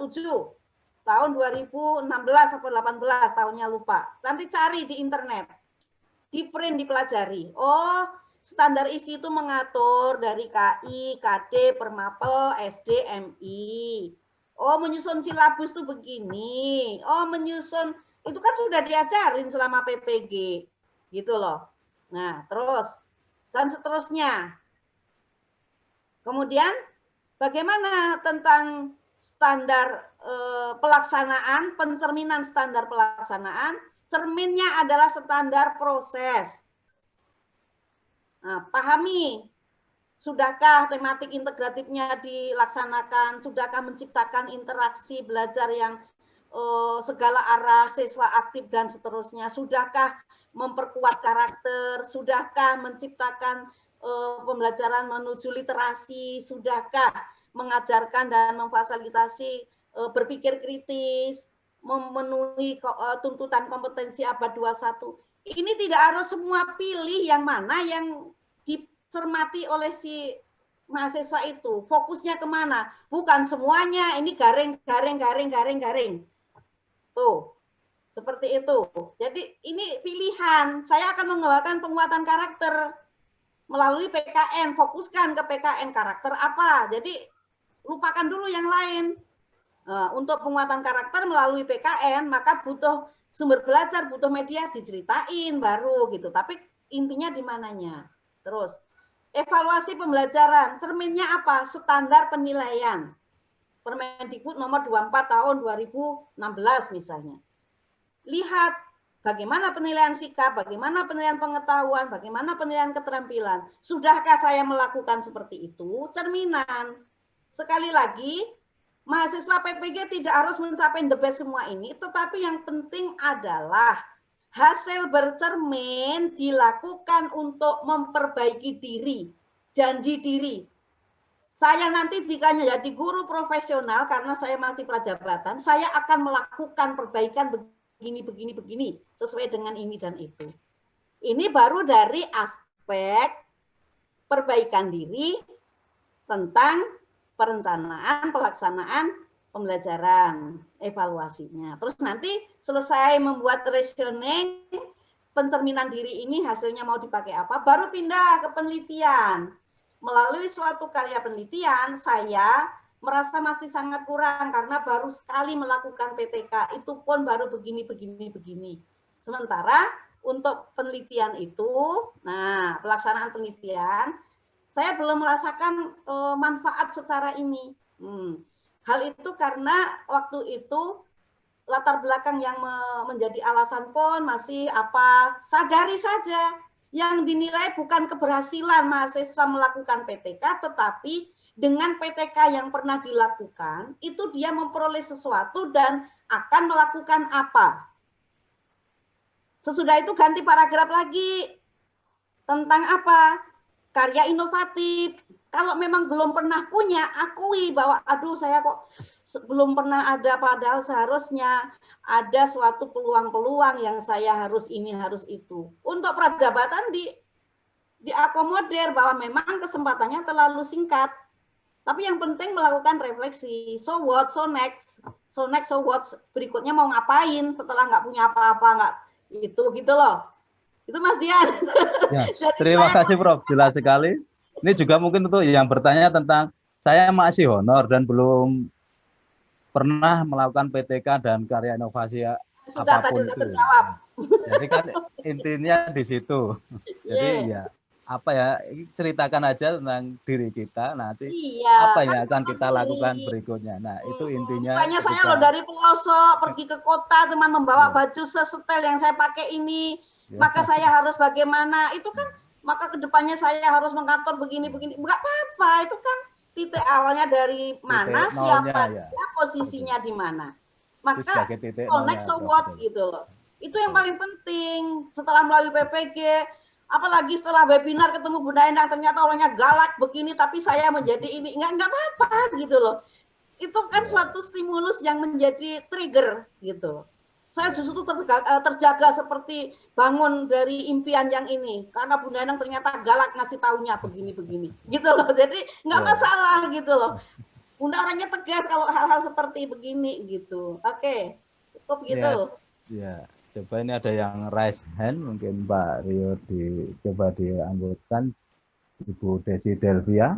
tahun 2016 atau 18, tahunnya lupa. Nanti cari di internet. Di print, dipelajari. Oh, standar isi itu mengatur dari KI, KD, Permapel, SD, MI. Oh, menyusun silabus itu begini. Oh, menyusun, itu kan sudah diajarin selama PPG. Gitu loh. Nah, terus. Dan seterusnya. Kemudian, bagaimana tentang standar pelaksanaan, pencerminan standar pelaksanaan? Cerminnya adalah standar proses. Nah, pahami, sudahkah tematik integratifnya dilaksanakan, sudahkah menciptakan interaksi belajar yang segala arah, siswa aktif dan seterusnya, sudahkah memperkuat karakter, sudahkah menciptakan pembelajaran menuju literasi, sudahkah mengajarkan dan memfasilitasi berpikir kritis, memenuhi tuntutan kompetensi abad 21. Ini tidak harus semua pilih yang mana yang dicermati oleh si mahasiswa itu. Fokusnya kemana? Bukan semuanya, ini garing. Tuh, seperti itu. Jadi ini pilihan. Saya akan mengembangkan penguatan karakter melalui PKN. Fokuskan ke PKN karakter apa. Jadi lupakan dulu yang lain. Untuk penguatan karakter melalui PKN, maka butuh sumber belajar, butuh media, diceritain baru gitu. Tapi intinya di mananya. Terus, evaluasi pembelajaran. Cerminnya apa? Standar penilaian. Permendikbud nomor 24 tahun 2016 misalnya. Lihat bagaimana penilaian sikap, bagaimana penilaian pengetahuan, bagaimana penilaian keterampilan. Sudahkah saya melakukan seperti itu? Cerminan. Sekali lagi, mahasiswa PPG tidak harus mencapai the best semua ini, tetapi yang penting adalah hasil bercermin dilakukan untuk memperbaiki diri, janji diri. Saya nanti jika menjadi guru profesional, karena saya masih prajabatan, saya akan melakukan perbaikan begini, sesuai dengan ini dan itu. Ini baru dari aspek perbaikan diri tentang perencanaan, pelaksanaan pembelajaran, evaluasinya. Terus nanti selesai membuat reasoning, pencerminan diri ini hasilnya mau dipakai apa, baru pindah ke penelitian. Melalui suatu karya penelitian, saya merasa masih sangat kurang karena baru sekali melakukan PTK, itu pun baru begini. Sementara untuk penelitian itu, nah pelaksanaan penelitian, saya belum merasakan manfaat secara ini. Hal itu karena waktu itu latar belakang yang menjadi alasan pun masih sadari saja yang dinilai bukan keberhasilan mahasiswa melakukan PTK, tetapi dengan PTK yang pernah dilakukan, itu dia memperoleh sesuatu dan akan melakukan apa. Sesudah itu ganti paragraf lagi. Tentang apa? Karya inovatif. Kalau memang belum pernah punya, akui bahwa aduh saya kok belum pernah ada, padahal seharusnya ada suatu peluang-peluang yang saya harus ini, harus itu. Untuk prajabatan diakomodir bahwa memang kesempatannya terlalu singkat. Tapi yang penting melakukan refleksi. So what, so next. So next, so what, berikutnya mau ngapain setelah nggak punya apa-apa, nggak itu gitu loh. Itu Mas Dian. Ya, terima kasih Prof, jelas sekali. Ini juga mungkin untuk yang bertanya tentang saya masih honor dan belum pernah melakukan PTK dan karya inovasi sudah apapun tadi itu. terjawab. Jadi kan intinya di situ. Jadi ya apa ya, ceritakan aja tentang diri kita nanti apa yang akan kita lakukan berikutnya. Nah itu intinya. Misalnya saya loh dari pelosok pergi ke kota teman membawa baju sesetel yang saya pakai ini, maka saya harus bagaimana, itu kan maka kedepannya saya harus mengatur begini, enggak apa-apa, itu kan titik awalnya dari mana, siapa dia, posisinya di mana. Maka connect so what gitu loh. Itu yang paling penting setelah melalui PPG, apalagi setelah webinar ketemu Bunda Endang, ternyata orangnya galak begini, tapi saya menjadi ini, enggak apa-apa gitu loh. Itu kan suatu stimulus yang menjadi trigger gitu. Saya justru terjaga seperti bangun dari impian yang ini karena Bunda Endang ternyata galak ngasih taunya begini gitu loh. Jadi nggak masalah gitu loh. Bunda orangnya tegas kalau hal-hal seperti begini gitu. Oke, cukup gitu. Ya, coba ini ada yang raise hand, mungkin Mbak Rio coba dianggotkan, Ibu Desi Delvia.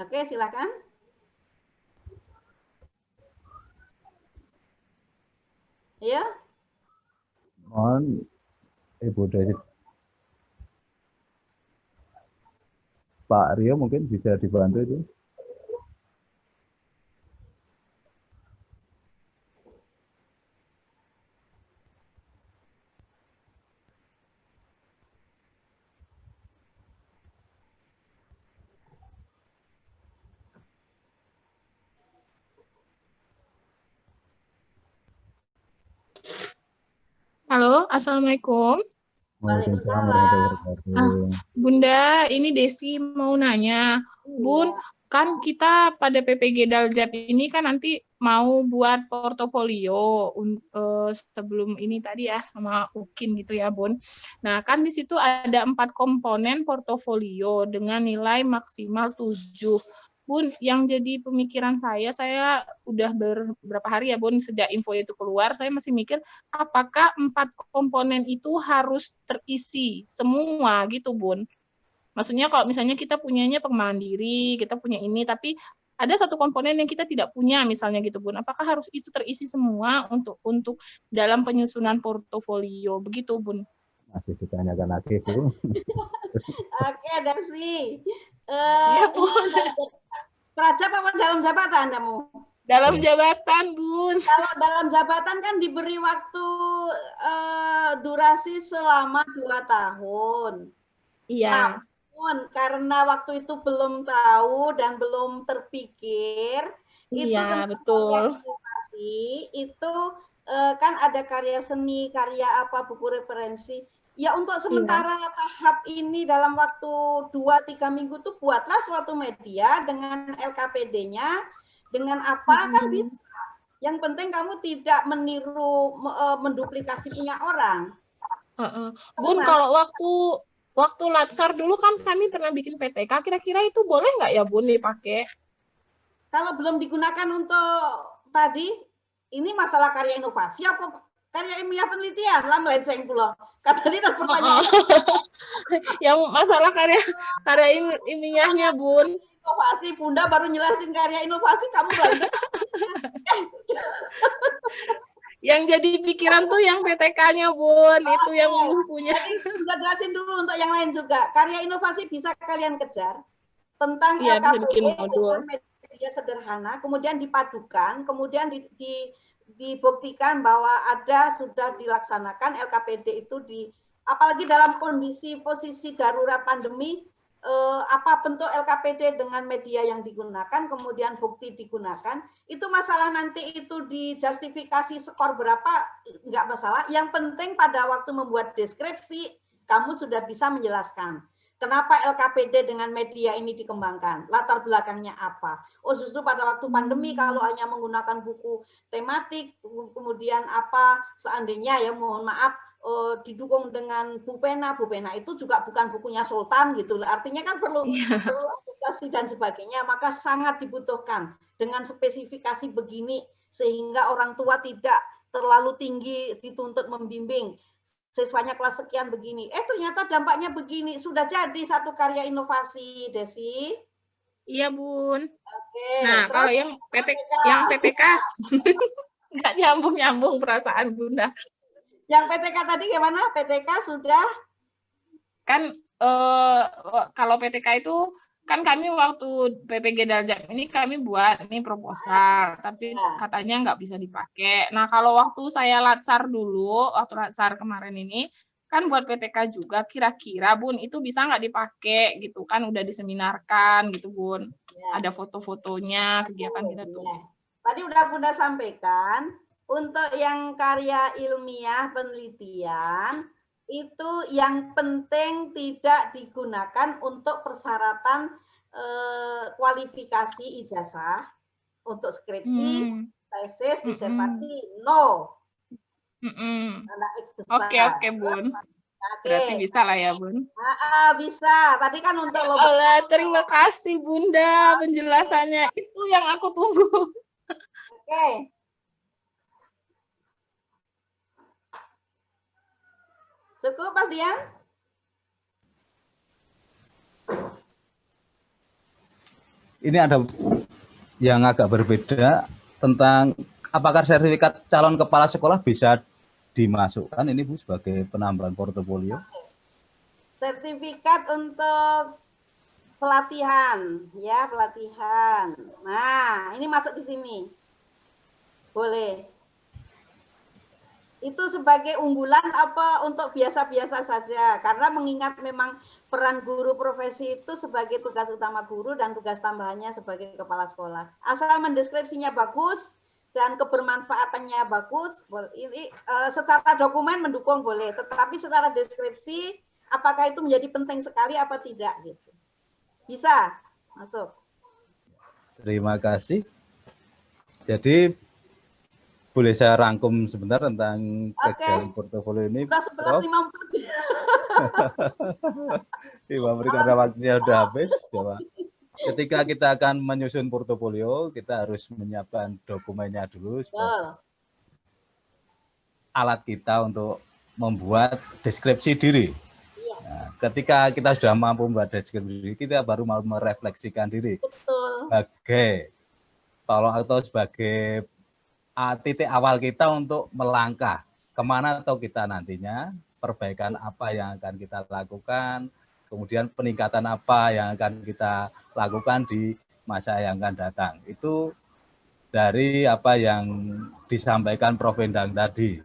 Oke, silakan. Ya. Mohon Ibu Desi. Pak Rio mungkin bisa dibantu itu. Halo, Assalamualaikum. Waalaikumsalam warahmatullahi wabarakatuh. Bunda, ini Desi mau nanya. Bun, kan kita pada PPG Daljab ini kan nanti mau buat portofolio sebelum ini tadi ya sama Ukin gitu ya, Bun. Nah, kan di situ ada 4 komponen portofolio dengan nilai maksimal 7. Bun, yang jadi pemikiran saya udah beberapa hari ya Bun, sejak info itu keluar, saya masih mikir apakah 4 komponen itu harus terisi semua gitu Bun. Maksudnya kalau misalnya kita punyanya pengembangan diri, kita punya ini, tapi ada satu komponen yang kita tidak punya misalnya gitu Bun, apakah harus itu terisi semua untuk dalam penyusunan portofolio, begitu Bun? Masih ditanyakan lagi Bu. Oke, Desi. Ya Bun. Prajab apa dalam jabatan kamu? Dalam jabatan, Bun. Kalau dalam jabatan kan diberi waktu durasi selama 2 tahun. Iya. Namun karena waktu itu belum tahu dan belum terpikir, itu betul. Itu kan ada karya seni, karya apa, buku referensi. Ya untuk sementara tahap ini dalam waktu 2-3 minggu tuh buatlah suatu media dengan LKPD-nya, dengan apa kan bisa. Yang penting kamu tidak meniru, menduplikasi punya orang. Bun, kalau waktu Latsar dulu kan kami pernah bikin PTK, kira-kira itu boleh nggak ya Bun dipakai? Kalau belum digunakan untuk tadi, ini masalah karya inovasi apa karya ilmiah penelitian lah melenceng pula. Kata tadi pertanyaan. Yang masalah karya ilmiahnya Bun. Inovasi, Bunda baru nyelasin karya inovasi, kamu belajar. Yang jadi pikiran tuh yang PTK-nya Bun, itu yang punya. Bunda jelasin dulu untuk yang lain juga. Karya inovasi bisa kalian kejar tentang Iya, LKPD dengan media sederhana, kemudian dipadukan, kemudian dibuktikan bahwa sudah dilaksanakan LKPD itu apalagi dalam kondisi posisi darurat pandemi, apa bentuk LKPD dengan media yang digunakan, kemudian bukti digunakan, itu masalah nanti itu dijustifikasi skor berapa, nggak masalah. Yang penting pada waktu membuat deskripsi, kamu sudah bisa menjelaskan. Kenapa LKPD dengan media ini dikembangkan? Latar belakangnya apa? Oh, justru pada waktu pandemi kalau hanya menggunakan buku tematik, kemudian apa seandainya ya mohon maaf didukung dengan Bupena itu juga bukan bukunya Sultan gitu. Artinya kan perlu aplikasi dan sebagainya, maka sangat dibutuhkan dengan spesifikasi begini sehingga orang tua tidak terlalu tinggi dituntut membimbing. Siswanya kelas sekian begini. Ternyata dampaknya begini. Sudah jadi satu karya inovasi, Desi. Iya, Bun. Oke. Nah, kalau yang PTK nggak nyambung perasaan Bunda. Yang PTK tadi gimana? PTK sudah? Kan kalau PTK itu kan kami waktu PPG Daljak ini kami buat ini proposal, tapi katanya nggak bisa dipakai. Nah, kalau waktu saya Latsar dulu, waktu Latsar kemarin ini, kan buat PTK juga, kira-kira Bun, itu bisa nggak dipakai gitu kan, udah diseminarkan gitu Bun. Ya. Ada foto-fotonya, kegiatan kita tuh. Tadi udah Bunda sampaikan, untuk yang karya ilmiah penelitian, itu yang penting tidak digunakan untuk persyaratan kualifikasi ijazah untuk skripsi, tesis, disertasi, no. Oke, Bun. Berarti bisa lah ya, Bun. Bisa. Tadi kan untuk terima kasih Bunda penjelasannya. Itu yang aku tunggu. Oke. Cukup, Mas Dian? Ini ada yang agak berbeda tentang apakah sertifikat calon kepala sekolah bisa dimasukkan ini Bu sebagai penambahan portofolio? Sertifikat untuk pelatihan, ya pelatihan. Nah, ini masuk di sini. Boleh. Itu sebagai unggulan apa untuk biasa-biasa saja, karena mengingat memang peran guru profesi itu sebagai tugas utama guru dan tugas tambahannya sebagai kepala sekolah. Asal mendeskripsinya bagus dan kebermanfaatannya bagus, ini secara dokumen mendukung boleh, tetapi secara deskripsi apakah itu menjadi penting sekali apa tidak gitu. Bisa masuk. Terima kasih. Jadi boleh saya rangkum sebentar tentang kegiatan portofolio ini. Sudah 11.50. Karena waktunya sudah habis. Ketika kita akan menyusun portofolio, kita harus menyiapkan dokumennya dulu. Alat kita untuk membuat deskripsi diri. Nah, ketika kita sudah mampu membuat deskripsi diri, kita baru mau merefleksikan diri. Betul. Sebagai titik awal kita untuk melangkah kemana atau kita nantinya, perbaikan apa yang akan kita lakukan, kemudian peningkatan apa yang akan kita lakukan di masa yang akan datang. Itu dari apa yang disampaikan Prof. Endang tadi.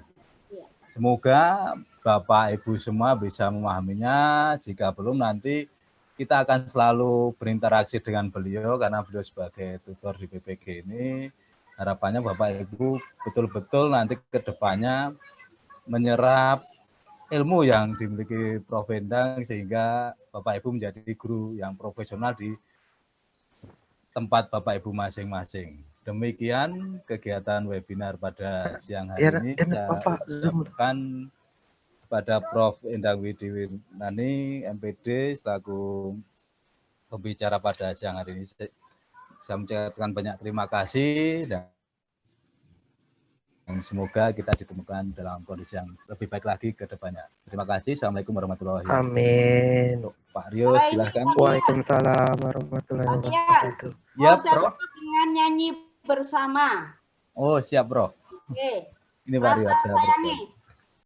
Semoga Bapak Ibu semua bisa memahaminya. Jika belum, nanti kita akan selalu berinteraksi dengan beliau karena beliau sebagai tutor di PPG ini. Harapannya Bapak Ibu betul-betul nanti ke depannya menyerap ilmu yang dimiliki Prof. Endang sehingga Bapak Ibu menjadi guru yang profesional di tempat Bapak Ibu masing-masing. Demikian kegiatan webinar pada siang hari ini. Saya ucapkan kepada Prof. Endang Widiwinani, MPD, selaku pembicara pada siang hari ini. Saya mengucapkan banyak terima kasih dan semoga kita ditemukan dalam kondisi yang lebih baik lagi ke depannya. Terima kasih. Assalamualaikum warahmatullahi wabarakatuh. Amin. Pak Rio, silahkan. Waalaikumsalam warahmatullahi wabarakatuh. Ya, saya Prof. dengan nyanyi bersama. Oh, siap, Bro. Oke. Ini Pak Rio. Rasa sayangi.